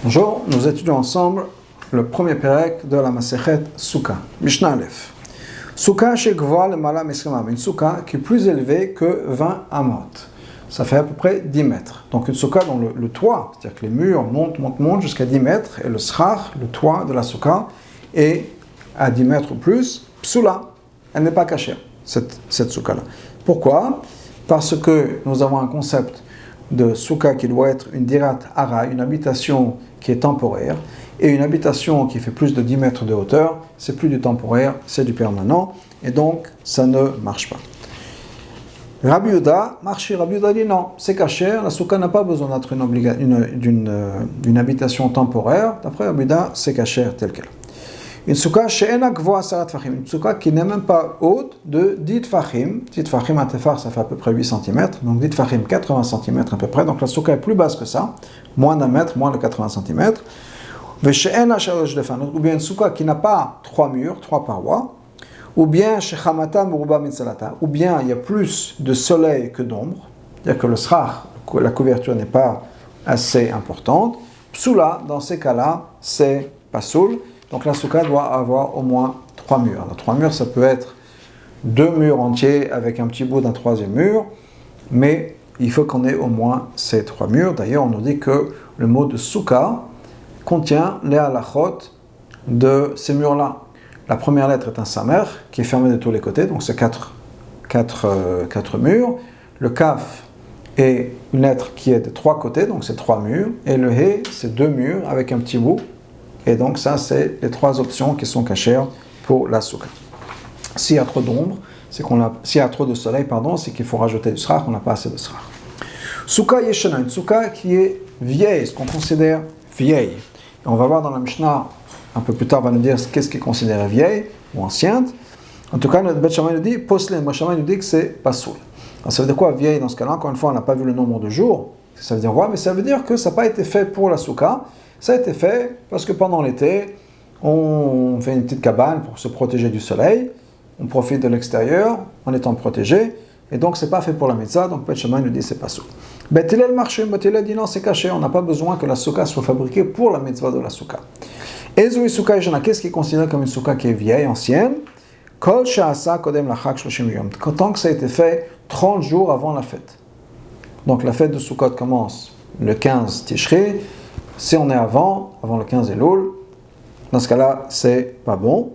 Bonjour, nous étudions ensemble le premier pérec de la Masechet Souka, Mishnah Aleph. Souka shegvoa lemala misrimam, une souka qui est plus élevée que 20 amot. Ça fait à peu près 10 mètres. Donc une souka dont le toit, c'est-à-dire que les murs montent jusqu'à 10 mètres, et le srach, le toit de la souka, est à 10 mètres ou plus, psula, elle n'est pas cachée, cette souka-là. Pourquoi ? Parce que nous avons un concept de souka qui doit être une dirat hara, une habitation qui est temporaire, et une habitation qui fait plus de 10 mètres de hauteur, c'est plus du temporaire, c'est du permanent, et donc ça ne marche pas. Rabbi Yehuda, Rabbi Yehuda dit non, c'est kasher, la souka n'a pas besoin d'être d'une habitation temporaire, d'après Rabbi Yehuda, c'est kasher tel quel. Une souka she'ena gvoa sarat tfachim, une souka qui n'est même pas haute de 10 tfachim. 10 tfachim à tefar, ça fait à peu près 8 cm, donc 10 tfachim, 80 cm à peu près, donc la souka est plus basse que ça, moins d'un mètre, moins de 80 cm. Ve'she'ena shalosh defanot, ou bien une souka qui n'a pas 3 murs, 3 parois, ou bien shechamata muruba mitsalata, ou bien il y a plus de soleil que d'ombre, c'est-à-dire que le srach, la couverture n'est pas assez importante. Psula, dans ces cas-là, c'est pasoul. Donc la souka doit avoir au moins 3 murs. Alors, 3 murs, ça peut être 2 murs entiers avec un petit bout d'un 3e mur, mais il faut qu'on ait au moins ces 3 murs. D'ailleurs, on nous dit que le mot de souka contient les halachot de ces murs-là. La première lettre est un samer qui est fermé de tous les côtés, donc c'est 4 murs. Le kaf est une lettre qui est de 3 côtés, donc c'est 3 murs. Et le he, c'est 2 murs avec un petit bout. Et donc ça, c'est les 3 options qui sont cachères pour la souka. S'il y a trop d'ombre, s'il y a trop de soleil, c'est qu'il faut rajouter du srach, on n'a pas assez de srach. Souka yeshana, une souka qui est vieille, ce qu'on considère vieille. Et on va voir dans la Mishnah, un peu plus tard, on va nous dire qu'est-ce qui est considéré vieille ou ancienne. En tout cas, notre Bet Shammai nous dit, poslen, Bet Shammai nous dit que c'est pasoul. Alors ça veut dire quoi vieille dans ce cas-là? Encore une fois, on n'a pas vu le nombre de jours. Ça veut dire quoi? Mais ça veut dire que ça n'a pas été fait pour la souka. Ça a été fait parce que pendant l'été, on fait une petite cabane pour se protéger du soleil, on profite de l'extérieur en étant protégé, et donc c'est pas fait pour la mitzvah, donc Bet Shammai nous dit c'est pas ça. Bet Hillel marché, Bet Hillel dit non, c'est caché, on n'a pas besoin que la souka soit fabriquée pour la mitzvah de la souka. Ezoui souka yeshana, qu'est-ce qui est considéré comme une souka qui est vieille, ancienne? Kol she'asa kodem lachak 30 yom, tant que ça a été fait 30 jours avant la fête. Donc la fête de Sukkot commence le 15 Tishri. Si on est avant le 15 Elul, dans ce cas-là, c'est pas bon.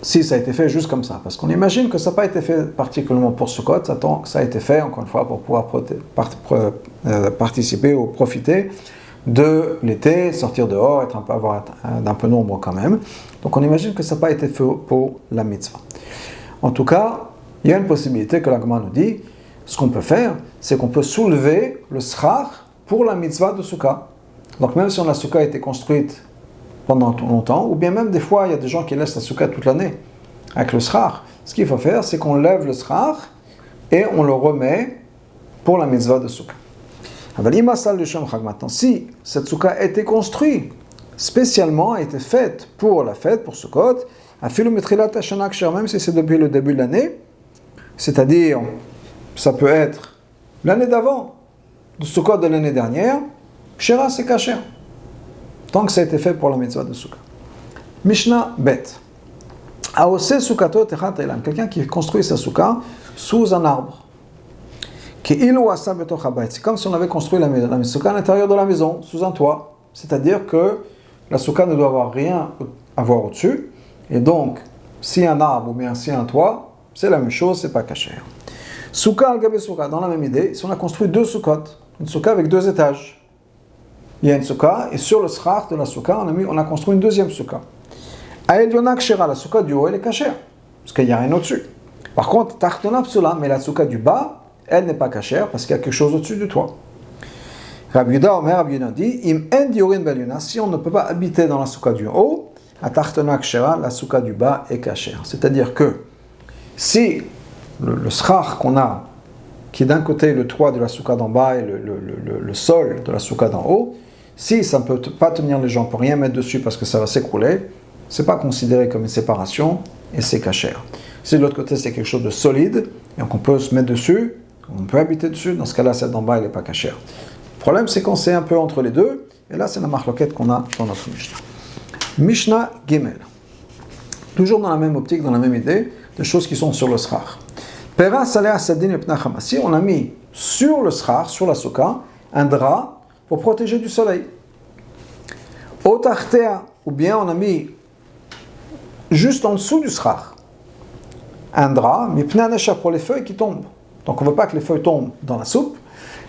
Si ça a été fait juste comme ça, parce qu'on imagine que ça n'a pas été fait particulièrement pour Sukkot, ça a été fait, encore une fois, pour pouvoir participer ou profiter de l'été, sortir dehors, avoir d'un peu d'ombre quand même. Donc on imagine que ça n'a pas été fait pour la mitzvah. En tout cas, il y a une possibilité que la Gemara nous dit, ce qu'on peut faire, c'est qu'on peut soulever le srach pour la mitzvah de Sukkot. Donc même si la souka a été construite pendant longtemps, ou bien même des fois, il y a des gens qui laissent la souka toute l'année avec le srach, ce qu'il faut faire, c'est qu'on lève le srach et on le remet pour la mitzvah de souka. Maintenant, si cette souka a été construite spécialement, a été faite pour la fête, pour Sukkot, même si c'est depuis le début de l'année, c'est-à-dire, ça peut être l'année d'avant, de Sukkot de l'année dernière, Kshera, c'est kasher. Tant que ça a été fait pour la mitzvah de Souka. Mishnah Bet. Aose Soukato Techat Elam. Quelqu'un qui construit sa souka sous un arbre. C'est comme si on avait construit la souka à l'intérieur de la maison, sous un toit. C'est-à-dire que la souka ne doit avoir rien à voir au-dessus. Et donc, si un arbre ou bien si un toit, c'est la même chose, c'est pas kasher. Souka al-gabe souka. Dans la même idée, si on a construit 2 soukot, une souka avec 2 étages. Il y a une souka, et sur le srach de la souka, on a construit une deuxième souka. Aelyona kshera, la souka du haut, elle est cachère, parce qu'il n'y a rien au-dessus. Par contre, tachtona psula, mais la souka du bas, elle n'est pas cachère, parce qu'il y a quelque chose au-dessus du toit. Rabbi Yehuda dit, im en diorin belyona, si on ne peut pas habiter dans la souka du haut, à tachtona kshera, la souka du bas est cachère. C'est-à-dire que, si le srach qu'on a, qui est d'un côté le toit de la souka d'en bas et le sol de la souka d'en haut, si ça ne peut pas tenir les gens, on ne peut rien mettre dessus parce que ça va s'écrouler, ce n'est pas considéré comme une séparation et c'est cachère. Si de l'autre côté c'est quelque chose de solide, et qu'on peut se mettre dessus, on peut habiter dessus, dans ce cas-là, celle d'en bas, elle n'est pas cachère. Le problème, c'est quand c'est un peu entre les deux, Et là, c'est la marloquette qu'on a dans notre Mishnah. Mishnah Gimel. Toujours dans la même optique, dans la même idée, des choses qui sont sur le srach. Pera saleh asadin epna chamasi. On a mis sur le srach, sur la souka, un drap pour protéger du soleil. Otartea, ou bien on a mis juste en dessous du srach un drap, mipna nesha, pour les feuilles qui tombent. Donc on ne veut pas que les feuilles tombent dans la soupe.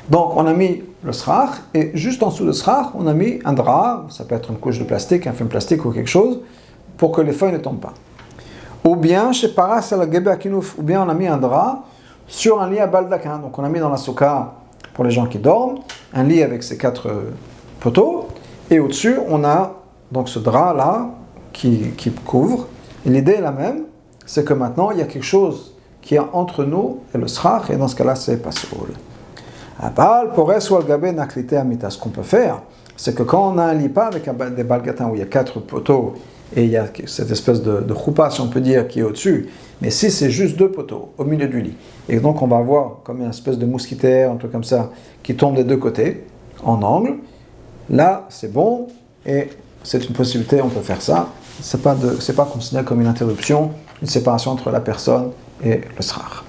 Donc on a mis le srach, et juste en dessous du srach, on a mis un drap, ça peut être une couche de plastique, un film plastique ou quelque chose, pour que les feuilles ne tombent pas. Ou bien, chez Paras al Gebe Akinouf, ou bien on a mis un drap sur un lit à baldaquin. Donc on a mis dans la souka, pour les gens qui dorment, un lit avec ses 4 poteaux, et au-dessus on a donc ce drap-là qui couvre. Et l'idée est la même, c'est que maintenant il y a quelque chose qui est entre nous et le srach, et dans ce cas-là c'est pas soul. Ce qu'on peut faire, c'est que quand on a un lit pas avec des balgatins où il y a 4 poteaux et il y a cette espèce de choupa, si on peut dire, qui est au-dessus, mais si c'est juste 2 poteaux au milieu du lit, et donc on va avoir comme une espèce de mousquetaire, un truc comme ça, qui tombe des 2 côtés, en angle, là c'est bon, et c'est une possibilité, on peut faire ça. C'est pas considéré comme une interruption, une séparation entre la personne et le srach.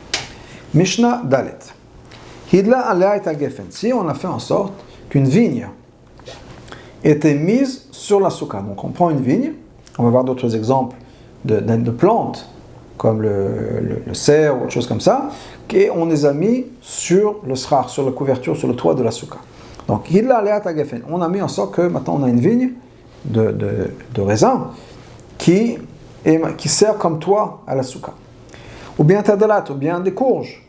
Mishnah Dalet. Hidla alea et agefen. Si on a fait en sorte qu'une vigne était mise sur la souka, donc on prend une vigne, on va voir d'autres exemples de plantes, comme le cerf ou autre chose comme ça, et on les a mis sur le srach, sur la couverture, sur le toit de la souka. Donc hidla alea et agefen. On a mis en sorte que maintenant on a une vigne de raisin qui sert comme toit à la souka. Ou bien tadalat, ou bien des courges.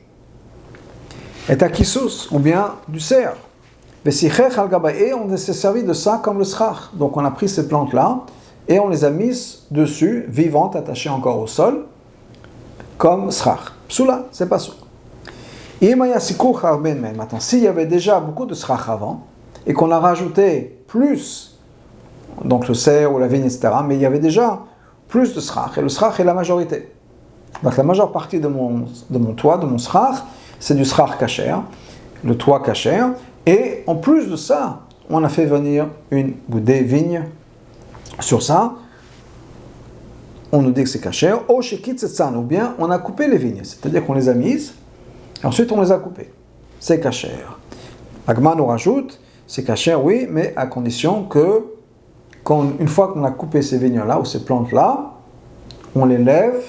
Et takissus, ou bien du cerf. Et on s'est servi de ça comme le srach. Donc on a pris ces plantes-là et on les a mises dessus, vivantes, attachées encore au sol, comme srach. Psula, c'est pas ça. Maintenant, s'il y avait déjà beaucoup de srach avant, et qu'on a rajouté plus, donc le cerf ou la vigne, etc., mais il y avait déjà plus de srach, et le srach est la majorité. Donc la majeure partie de mon toit, de mon srach, c'est du srach kasher, le toit kasher, et en plus de ça, on a fait venir des vignes sur ça. On nous dit que c'est kasher, ou bien on a coupé les vignes, c'est-à-dire qu'on les a mises, et ensuite on les a coupées. C'est kasher. Agma nous rajoute, c'est kasher, oui, mais à condition que, une fois qu'on a coupé ces vignes-là, ou ces plantes-là, on les lève,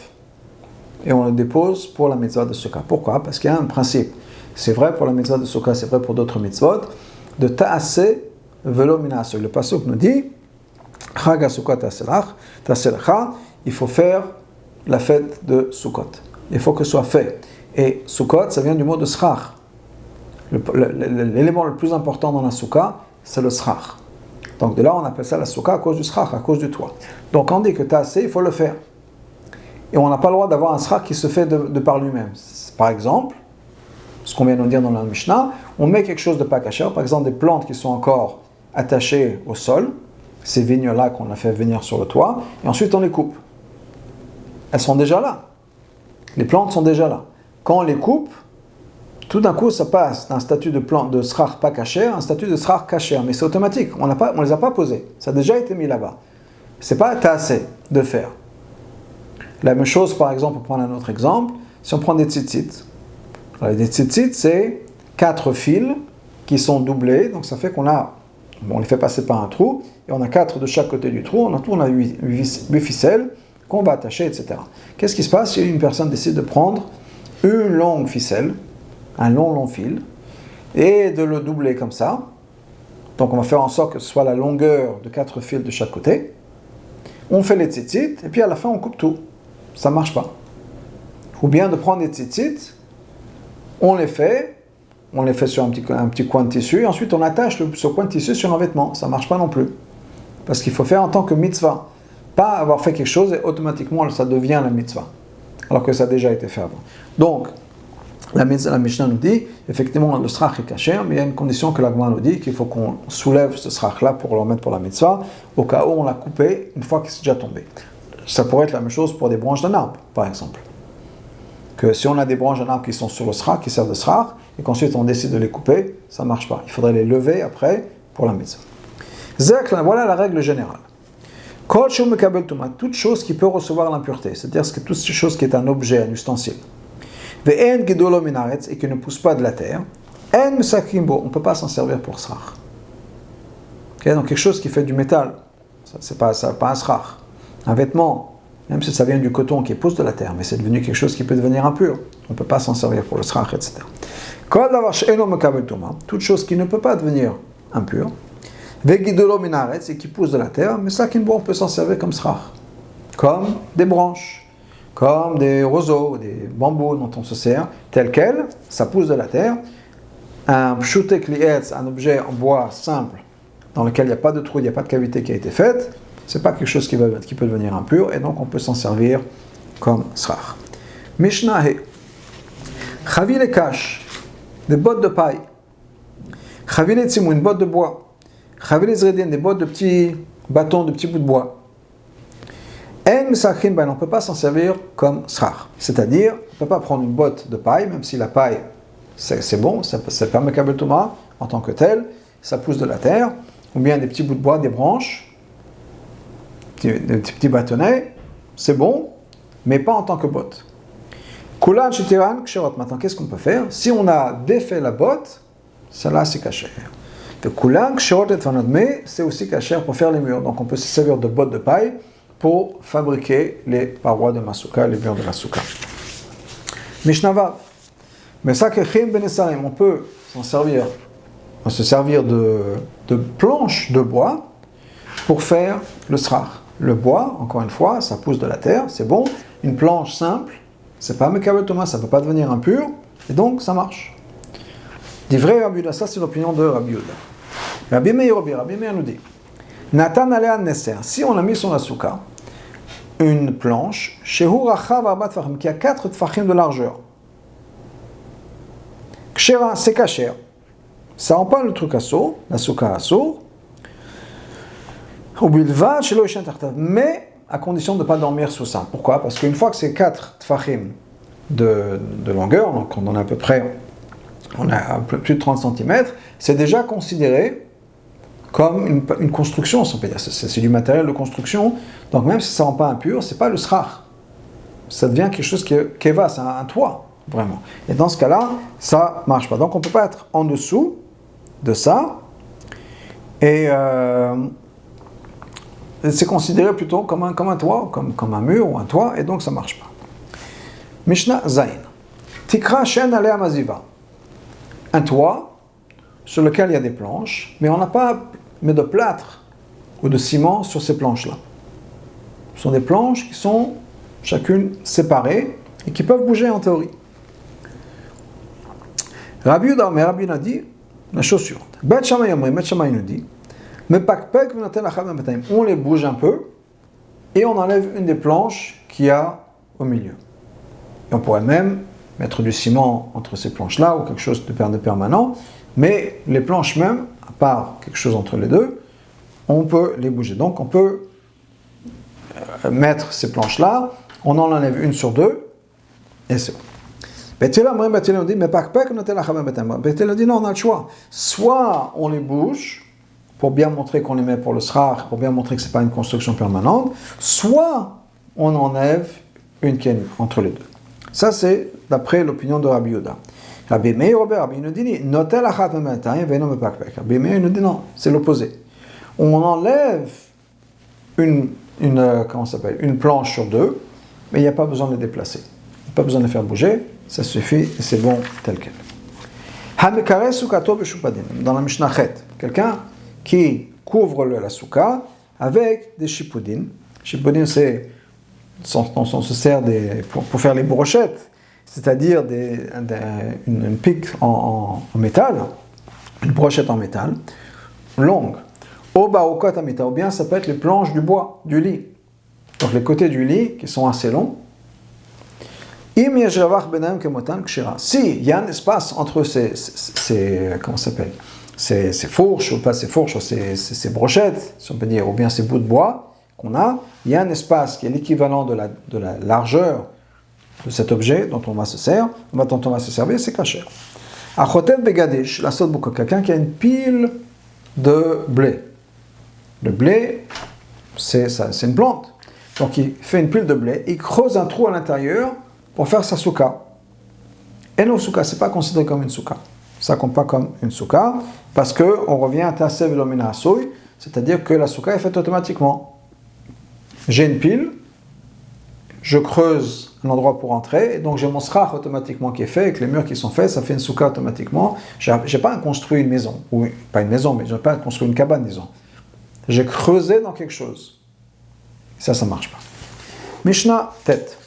et on le dépose pour la mitzvah de Sukkah. Pourquoi? Parce qu'il y a un principe. C'est vrai pour la mitzvah de Sukkah, c'est vrai pour d'autres mitzvot, de ta'aseh velo minaseh. Le pasuk nous dit, Chag Sukkot ta'aselacha, il faut faire la fête de Sukkot. Il faut que ce soit fait. Et Sukkot, ça vient du mot de srach. L'élément le plus important dans la Sukkah, c'est le srach. Donc de là, on appelle ça la Sukkah à cause du srach, à cause du toit. Donc quand on dit que ta'aseh, il faut le faire. Et on n'a pas le droit d'avoir un srach qui se fait de par lui-même. Par exemple, ce qu'on vient de dire dans la Mishnah, on met quelque chose de pas kasher, par exemple des plantes qui sont encore attachées au sol, ces vignes-là qu'on a fait venir sur le toit, et ensuite on les coupe. Elles sont déjà là. Les plantes sont déjà là. Quand on les coupe, tout d'un coup ça passe d'un statut de srach pas kasher à un statut de srach kasher, mais c'est automatique, on ne les a pas posées. Ça a déjà été mis là-bas. C'est pas assez de faire. La même chose, par exemple, pour prendre un autre exemple, si on prend des tzitzit. Alors, des tzitzit, c'est 4 fils qui sont doublés, donc ça fait on les fait passer par un trou, et on a 4 de chaque côté du trou, on a 8 ficelles qu'on va attacher, etc. Qu'est-ce qui se passe si une personne décide de prendre une longue ficelle, un long fil, et de le doubler comme ça? Donc on va faire en sorte que ce soit la longueur de 4 fils de chaque côté. On fait les tzitzit, et puis à la fin on coupe tout. Ça ne marche pas. Ou bien de prendre des tzitzit, on les fait sur un petit coin de tissu, et ensuite on attache ce coin de tissu sur un vêtement. Ça ne marche pas non plus. Parce qu'il faut faire en tant que mitzvah. Pas avoir fait quelque chose et automatiquement ça devient la mitzvah. Alors que ça a déjà été fait avant. Donc, la Mishnah nous dit, effectivement, le srach est kasher, mais il y a une condition que la Gemara nous dit, qu'il faut qu'on soulève ce srach-là pour le remettre pour la mitzvah, au cas où on l'a coupé une fois qu'il s'est déjà tombé. Ça pourrait être la même chose pour des branches d'un arbre, par exemple. Que si on a des branches d'un arbre qui sont sur le srach, qui servent de srach, et qu'ensuite on décide de les couper, ça ne marche pas. Il faudrait les lever après pour la mitzvah. Voilà la règle générale. Toute chose qui peut recevoir l'impureté, c'est-à-dire que toute chose qui est un objet, un ustensile, et qui ne pousse pas de la terre, on ne peut pas s'en servir pour srach. Okay, donc quelque chose qui fait du métal, c'est pas un srach. Un vêtement, même si ça vient du coton qui pousse de la terre, mais c'est devenu quelque chose qui peut devenir impur, on ne peut pas s'en servir pour le srach, etc. Toute chose qui ne peut pas devenir impure, et qui pousse de la terre, mais ça, on peut s'en servir comme srach, comme des branches, comme des roseaux, des bambous dont on se sert, tel quel, ça pousse de la terre. Un pshutek lietz, un objet en bois simple, dans lequel il n'y a pas de trou, il n'y a pas de cavité qui a été faite, c'est pas quelque chose qui peut devenir impur, et donc on peut s'en servir comme srach. Mishnah he, chavile kash, des bottes de paille, chavile tzimou, une botte de bois, chavile zredin, des bottes de petits bâtons, de petits bouts de bois. En misachin, on ne peut pas s'en servir comme srach, c'est-à-dire, on ne peut pas prendre une botte de paille, même si la paille, c'est bon, ça permet kabel toma en tant que tel, ça pousse de la terre, ou bien des petits bouts de bois, des branches, des petits bâtonnets, c'est bon, mais pas en tant que botte. Kulan shetiran ksherot. Maintenant, qu'est-ce qu'on peut faire? Si on a défait la botte, cela c'est kasher. De kulan ksherot et fanod, mais c'est aussi kasher pour faire les murs. Donc on peut se servir de bottes de paille pour fabriquer les parois de ma souka, les murs de la souka. Mishnah. Mais ça, on peut se servir de planches de bois pour faire le srach. Le bois, encore une fois, ça pousse de la terre, c'est bon. Une planche simple, c'est pas Mekabel Thomas, ça ne peut pas devenir impur, et donc ça marche. Divrei Rabbi Yehuda, ça c'est l'opinion de Rabbi Yehuda. Rabbi Meir nous dit, Natan alea neser, si on a mis sur la souka une planche, shehu rachav arba tfachim, qui a 4 tfachim de largeur. Kshera, c'est kasher. Ça rend pas le truc assour, la souka assour. Mais à condition de ne pas dormir sous ça. Pourquoi? Parce qu'une fois que c'est 4 tfachim de longueur, donc on en a à peu près, on a plus de 30 cm, c'est déjà considéré comme une construction, si on peut dire. C'est du matériel de construction, donc même si ça ne rend pas impur, c'est pas le srach. Ça devient quelque chose qui va, c'est un toit, vraiment. Et dans ce cas-là, ça marche pas. Donc on ne peut pas être en dessous de ça, et c'est considéré plutôt comme un toit, comme un mur ou un toit, et donc ça ne marche pas. Mishnah Zayin. Tikra shen alea maziva. Un toit sur lequel il y a des planches, mais on n'a pas mis de plâtre ou de ciment sur ces planches-là. Ce sont des planches qui sont chacune séparées et qui peuvent bouger en théorie. Rabbi Yehuda, mais Rabbi Yehuda dit la chose suivante. Bet Shammai nous dit, on les bouge un peu et on enlève une des planches qu'il y a au milieu. Et on pourrait même mettre du ciment entre ces planches-là ou quelque chose de permanent, mais les planches même, à part quelque chose entre les deux, on peut les bouger. Donc on peut mettre ces planches-là, on en enlève une sur deux, et c'est bon. Betela nous dit, mais Betela dit non, on a le choix. Soit on les bouge, pour bien montrer qu'on les met pour le srach, pour bien montrer que ce n'est pas une construction permanente, soit on enlève une qui est entre les deux. Ça, c'est d'après l'opinion de Rabbi Yehuda. Rabbi Meir nous dit, Rabbi Meir nous dit non, c'est l'opposé. On enlève une planche sur deux, mais il n'y a pas besoin de les déplacer. Il n'y a pas besoin de les faire bouger, ça suffit et c'est bon tel quel. Dans la Mishnah Chet, quelqu'un qui couvre la souka avec des shipoudines. Shipoudines, on se sert pour faire les brochettes, c'est-à-dire une pique en métal, une brochette en métal, longue. Ou bien ça peut être les planches du bois, du lit. Donc les côtés du lit qui sont assez longs. Si il y a un espace entre ces fourches, ou pas ces fourches, ces brochettes, si on peut dire, ou bien ces bouts de bois qu'on a, il y a un espace qui est l'équivalent de la largeur de cet objet dont on va se servir, c'est kasher. Quelqu'un qui a une pile de blé. Le blé, c'est une plante. Donc il fait une pile de blé, il creuse un trou à l'intérieur pour faire sa souka. Et nos souka, ce n'est pas considéré comme une souka. Ça ne compte pas comme une souka, parce qu'on revient à Tasev Elomina Asoy, c'est-à-dire que la souka est faite automatiquement. J'ai une pile, je creuse un endroit pour entrer, et donc j'ai mon srach automatiquement qui est fait, avec les murs qui sont faits, ça fait une souka automatiquement. Je n'ai pas construit une maison, ou pas une maison, mais je n'ai pas construit une cabane, disons. J'ai creusé dans quelque chose. Ça ne marche pas. Mishnah, tête.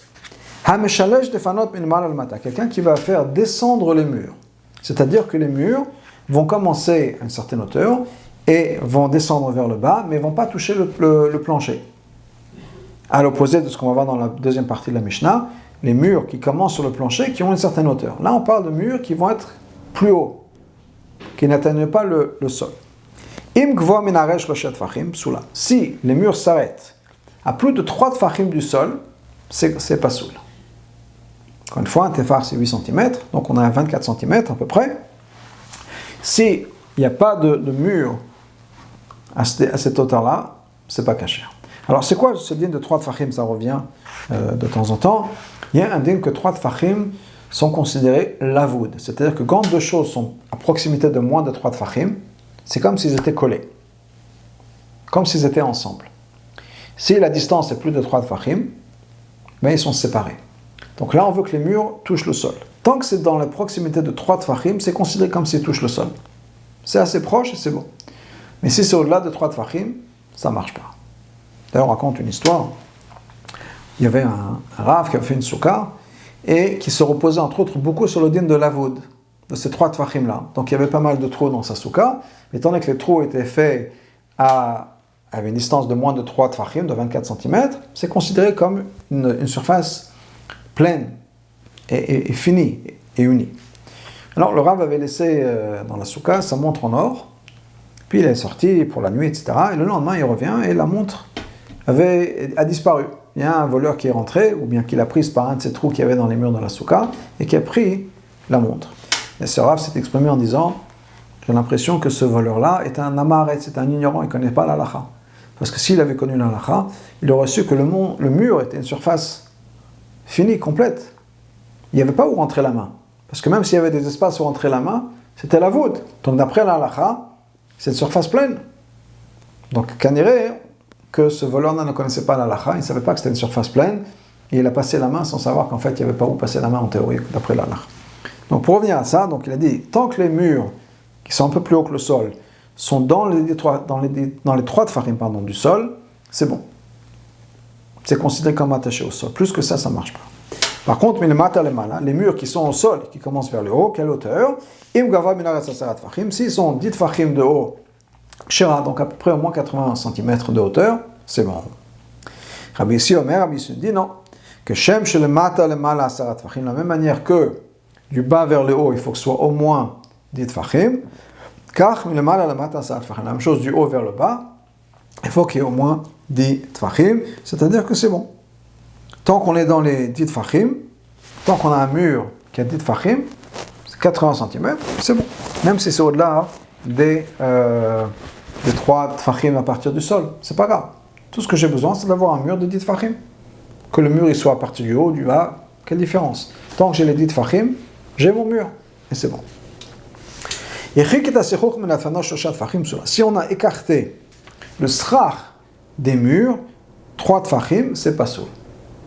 Ha-meshalesh defanot min mal al-mata. Quelqu'un qui va faire descendre les murs. C'est-à-dire que les murs vont commencer à une certaine hauteur et vont descendre vers le bas, mais ne vont pas toucher le plancher. À l'opposé de ce qu'on va voir dans la deuxième partie de la Mishnah, les murs qui commencent sur le plancher qui ont une certaine hauteur. Là, on parle de murs qui vont être plus hauts, qui n'atteignent pas le sol. Im gvo minaresh loshet tfachim psula. Si les murs s'arrêtent à plus de 3 tfachim du sol, c'est pas soul. Encore une fois, un tefar c'est 8 cm, donc on a 24 cm à peu près. S'il n'y a pas de mur à cette hauteur-là, c'est pas caché. Alors c'est quoi ce din de 3 tfachim? Ça revient de temps en temps. Il y a un din que 3 tfachim sont considérés lavoud. C'est-à-dire que quand deux choses sont à proximité de moins de 3 tfachim, c'est comme s'ils étaient collés. Comme s'ils étaient ensemble. Si la distance est plus de 3 tfachim, mais ils sont séparés. Donc là, on veut que les murs touchent le sol. Tant que c'est dans la proximité de 3 tfachim, c'est considéré comme s'ils touchent le sol. C'est assez proche et c'est bon. Mais si c'est au-delà de 3 tfachim, ça ne marche pas. D'ailleurs, on raconte une histoire. Il y avait un Rav qui avait fait une souka et qui se reposait entre autres beaucoup sur le din de l'avoud, de ces 3 tfachim-là. Donc il y avait pas mal de trous dans sa souka. Étant donné que les trous étaient faits avec une distance de moins de 3 tfachim, de 24 cm, c'est considéré comme une surface pleine et finie et unie. Alors le Rav avait laissé dans la souka sa montre en or, puis il est sorti pour la nuit, etc. Et le lendemain, il revient et la montre a disparu. Il y a un voleur qui est rentré, ou bien qui l'a prise par un de ces trous qu'il y avait dans les murs de la souka, et qui a pris la montre. Et ce Rav s'est exprimé en disant: j'ai l'impression que ce voleur-là est un amaret, c'est un ignorant, il ne connaît pas l'halakha. Parce que s'il avait connu l'halakha, il aurait su que le mur était une surface finie, complète. Il n'y avait pas où rentrer la main. Parce que même s'il y avait des espaces où rentrer la main, c'était la voûte. Donc d'après l'halakha, c'est une surface pleine. Donc Kaniré, que ce voleur-là ne connaissait pas l'halakha, il ne savait pas que c'était une surface pleine, et il a passé la main sans savoir qu'en fait il n'y avait pas où passer la main en théorie, d'après l'halakha. Donc pour revenir à ça, donc il a dit, tant que les murs qui sont un peu plus hauts que le sol sont dans les 3 tfachim du sol, c'est bon. C'est considéré comme attaché au sol. Plus que ça, ça ne marche pas. Par contre, les murs qui sont au sol, qui commencent vers le haut, quelle hauteur? S'ils sont 10 tfachim de haut, donc à peu près au moins 80 cm de hauteur, c'est bon. Rabbi Yossi Omer, Rabbi Yossi dit non. Que Shem shelemata lemala asara tfachim, de la même manière que du bas vers le haut, il faut que ce soit au moins 10 tfachim. Kach milemala lemata asara tfachim, la même chose du haut vers le bas, il faut qu'il y ait au moins 10 tfachim, c'est-à-dire que c'est bon. Tant qu'on est dans les 10 tfachim, tant qu'on a un mur qui a 10 tfachim, c'est 80 cm, c'est bon. Même si c'est au-delà des 3 tfachim à partir du sol, c'est pas grave. Tout ce que j'ai besoin, c'est d'avoir un mur de 10 tfachim. Que le mur il soit à partir du haut, du bas, quelle différence? Tant que j'ai les 10 tfachim, j'ai mon mur, et c'est bon. Si on a écarté le srach des murs, 3 tfachim, c'est pas soul.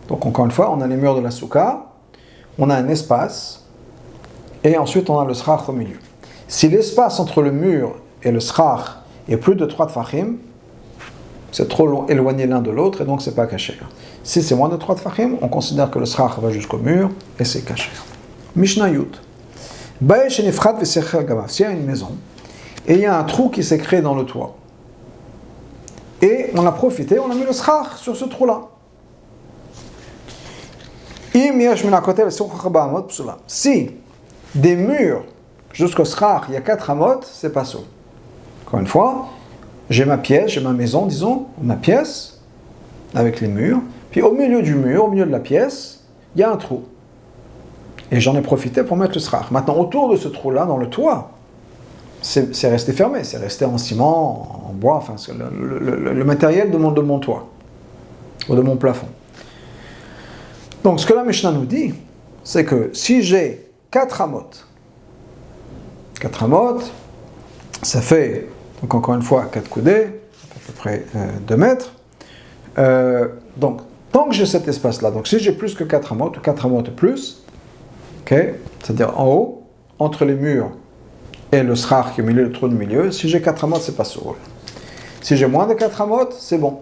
Donc encore une fois, on a les murs de la souka, on a un espace, et ensuite on a le srach au milieu. Si l'espace entre le mur et le srach est plus de 3 tfachim, c'est trop éloigné l'un de l'autre, et donc c'est pas caché. Si c'est moins de 3 tfachim, on considère que le srach va jusqu'au mur, et c'est caché. Mishnah Yud. S'il y a une maison, et il y a un trou qui s'est créé dans le toit, et on a profité, on a mis le srach sur ce trou-là. Si des murs jusqu'au srach, il y a 4 amot, c'est pas ça. Encore une fois, j'ai ma pièce, j'ai ma maison, disons, ma pièce, avec les murs, puis au milieu du mur, au milieu de la pièce, il y a un trou. Et j'en ai profité pour mettre le srach. Maintenant, autour de ce trou-là, dans le toit, c'est resté fermé, c'est resté en ciment, en bois, enfin, c'est le matériel de mon toit, ou de mon plafond. Donc, ce que la Mishnah nous dit, c'est que si j'ai 4 amotes, ça fait, donc encore une fois, 4 coudées, à peu près 2 mètres. Donc, tant que j'ai cet espace-là, donc si j'ai plus que 4 amotes, ou 4 amotes plus, okay, c'est-à-dire en haut, entre les murs et le srach qui est au milieu, le trou du milieu, si j'ai 4 amotes, c'est pas sourd. Si j'ai moins de 4 amotes, c'est bon.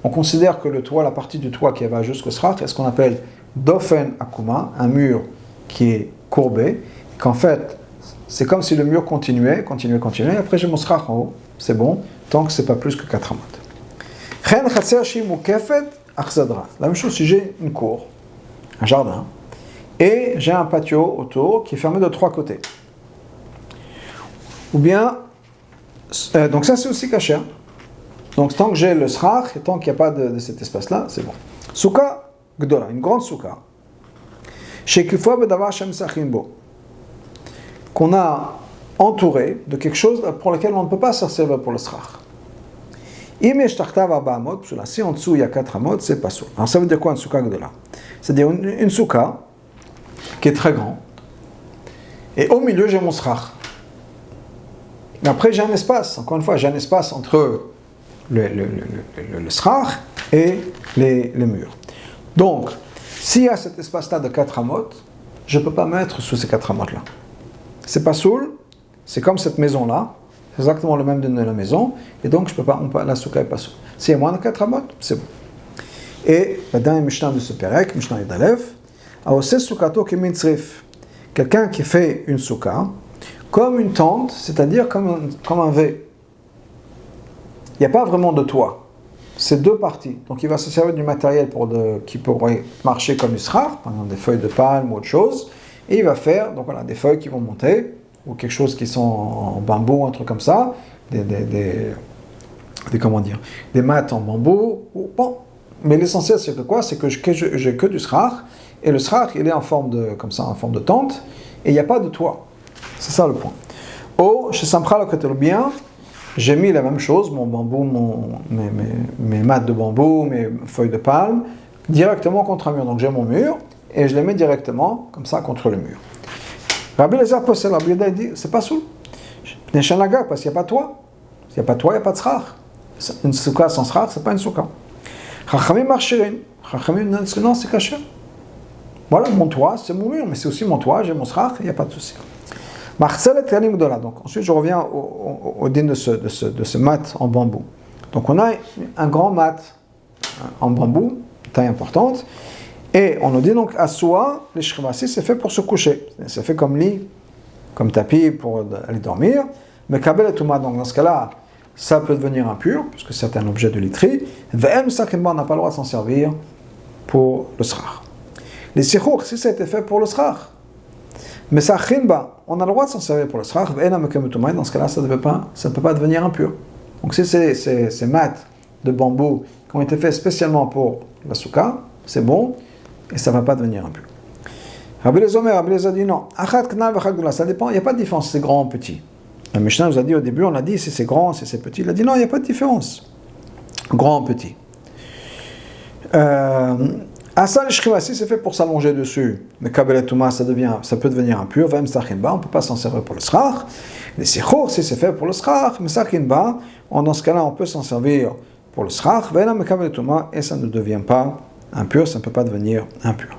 On considère que le toit, la partie du toit qui va jusqu'au srach, est ce qu'on appelle dofen akuma, un mur qui est courbé, et qu'en fait, c'est comme si le mur continuait, et après j'ai mon srach en haut, c'est bon, tant que c'est pas plus que 4 amotes. La même chose si j'ai une cour, un jardin, et j'ai un patio autour qui est fermé de 3 côtés. Ou bien, donc ça c'est aussi caché. Donc tant que j'ai le srach, et tant qu'il n'y a pas de cet espace-là, c'est bon. Souka gdola, une grande souka. Shekifwa bedavar shem sachin bo. Qu'on a entouré de quelque chose pour lequel on ne peut pas se servir pour le srach. Si en dessous il y a 4 amot, c'est pas sourd. Alors ça veut dire quoi une souka gdola? C'est-à-dire une souka qui est très grande, et au milieu j'ai mon srach. Mais après j'ai un espace, encore une fois, j'ai un espace entre le srach et les murs. Donc, s'il y a cet espace-là de 4 amot, je ne peux pas mettre sous ces 4 amot-là. C'est pas soul, c'est comme cette maison-là, c'est exactement le même de la maison, et donc je peux pas, la souka n'est pas soul. S'il y a moins de 4 amot, c'est bon. Et la dernière Mishnah de ce Perek, Mishnah Yudalev, Aose soukato kemin tzrif. Quelqu'un qui fait une souka comme une tente, c'est-à-dire comme un V. Il n'y a pas vraiment de toit. C'est 2 parties. Donc il va se servir du matériel qui pourrait marcher comme du srach, par exemple des feuilles de palme ou autre chose, et il va faire donc voilà, des feuilles qui vont monter, ou quelque chose qui sont en bambou, un truc comme ça, des mattes en bambou. Bon. Mais l'essentiel c'est que quoi? C'est que j'ai que du srach, et le srach il est en forme de tente, et il n'y a pas de toit. C'est ça le point. Chez Samcha le côté bien, j'ai mis la même chose, mon bambou, mes mattes de bambou, mes feuilles de palme, directement contre un mur. Donc j'ai mon mur, et je les mets directement, comme ça, contre le mur. Rabbi Elazar Posel, Rabbi Yehuda dit, c'est pas soul. Neshanaga, parce qu'il n'y a pas de toit. S'il n'y a pas de toit, il n'y a pas de srach. Une souka sans srach, c'est pas une souka. Chachamim marchirin. Chachamim, non, c'est caché. Voilà, mon toit, c'est mon mur, mais c'est aussi mon toit, j'ai mon srach, il n'y a pas de souci. Donc ensuite je reviens au din de ce mat en bambou. Donc on a un grand mat en bambou, taille importante, et on nous dit donc assoa, les shkivasi, c'est fait pour se coucher, c'est fait comme lit, comme tapis pour aller dormir, mais kabel et touma, donc dans ce cas-là, ça peut devenir impur, puisque c'est un objet de literie, v'em sakinba, on n'a pas le droit de s'en servir pour le srach. Les sichouk, si ça a été fait pour le srach, mais ça, on a le droit de s'en servir pour le srach, dans ce cas-là, ça ne peut pas devenir impur. Donc si c'est ces mattes de bambou qui ont été faits spécialement pour la souka, c'est bon, et ça ne va pas devenir impur. Rabbi Elazar dit non, ça dépend, il n'y a pas de différence, c'est grand ou petit. La Mishnah nous a dit au début, on a dit si c'est grand, si c'est petit, il a dit non, il n'y a pas de différence. Grand ou petit. Asal shkivasi, c'est fait pour s'allonger dessus. Mais kabel touma, ça peut devenir impur. Vem sachinba, on ne peut pas s'en servir pour le srach. Les sichour, si c'est fait pour le srach, mais sachinba, dans ce cas-là, on peut s'en servir pour le srach. Vena me kabel touma, et ça ne devient pas impur, ça ne peut pas devenir impur.